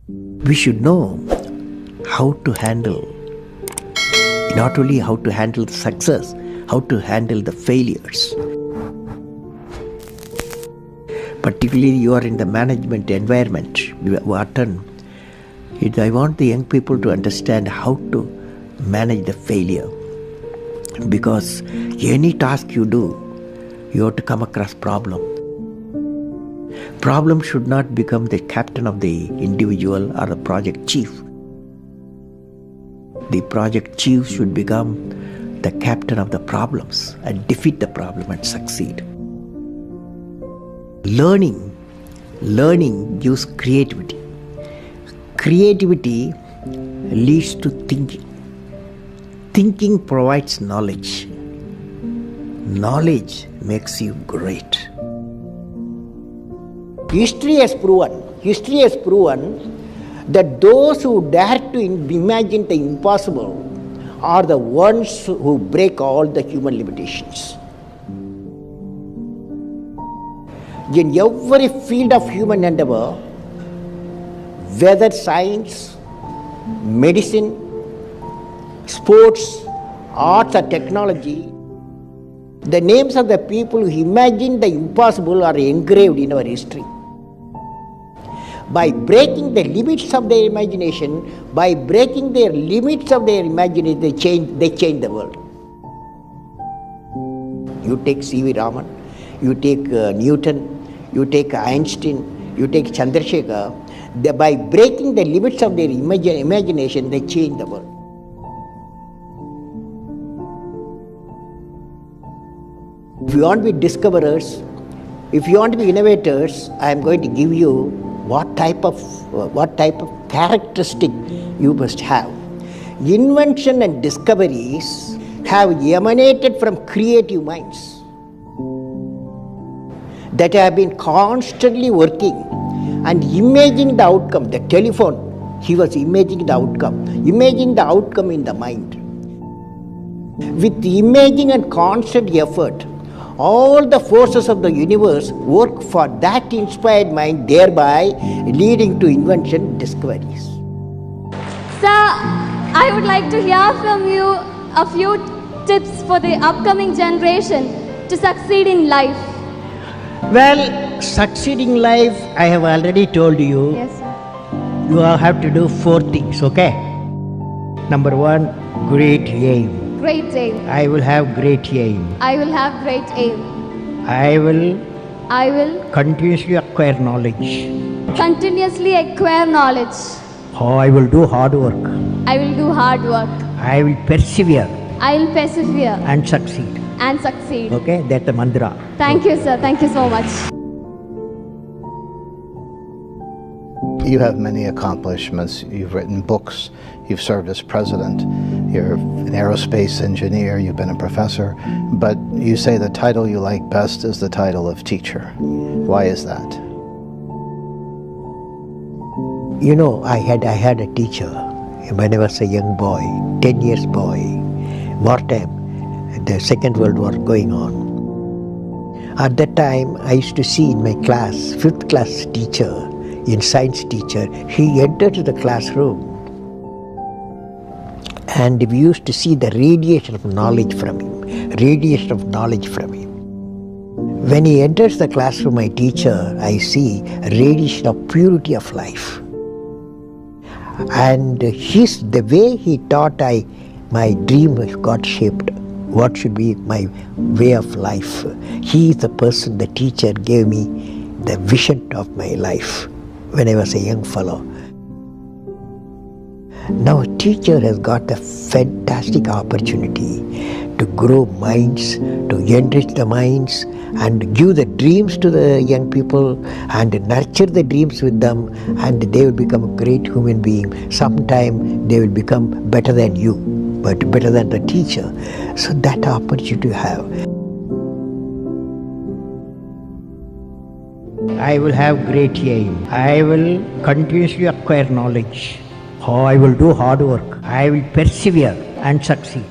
We should know how to handle, not only how to handle the success, how to handle the failures. Particularly you are in the management environment, Wharton. I want the young people to understand how to manage the failure. Because any task you do, you have to come across problem. Problem should not become the captain of the individual or the project chief. The project chief should become the captain of the problems and defeat the problem and succeed. Learning gives creativity. Creativity leads to thinking. Thinking provides knowledge. Knowledge makes you great. History has proven that those who dare to imagine the impossible are the ones who break all the human limitations. In every field of human endeavor, whether science, medicine, sports, arts or technology, the names of the people who imagined the impossible are engraved in our history. By breaking the limits of their imagination, they change the world. You take C.V. Raman, you take Newton, you take Einstein, you take Chandrasekhar. By breaking the limits of their imagination, they change the world. If you want to be discoverers, if you want to be innovators, I am going to give you what type of characteristic you must have. Invention and discoveries have emanated from creative minds that have been constantly working and imagining the outcome. The telephone, he was imagining the outcome in the mind. With imaging and constant effort, all the forces of the universe work for that inspired mind, thereby leading to invention discoveries. Sir, I would like to hear from you a few tips for the upcoming generation to succeed in life. Well, succeeding life, I have already told you. Yes, sir. You have to do 4 things, okay? Number 1, great aim. Great aim. I will have great aim. I will have great aim. I will continuously acquire knowledge. Continuously acquire knowledge. Oh, I will do hard work. I will do hard work. I will persevere. I will persevere. And succeed. And succeed. Okay, that's the mantra. Thank you, sir. Thank you so much. You have many accomplishments. You've written books. You've served as president. You're an aerospace engineer. You've been a professor. But you say the title you like best is the title of teacher. Why is that? You know, I had a teacher when I was a young boy, 10 years boy, wartime, the Second World War going on. At that time, I used to see in my class, 5th class teacher, in science teacher, he entered the classroom and we used to see the radiation of knowledge from him. When he enters the classroom, my teacher, I see a radiation of purity of life. And the way he taught, my dream got shaped. What should be my way of life? He is the person, the teacher gave me the vision of my life when I was a young fellow. Now a teacher has got a fantastic opportunity to grow minds, to enrich the minds and give the dreams to the young people and nurture the dreams with them, and they will become a great human being. Sometime they will become better than you, but better than the teacher. So that opportunity you have. I will have great aim. I will continuously acquire knowledge. Oh, I will do hard work. I will persevere and succeed.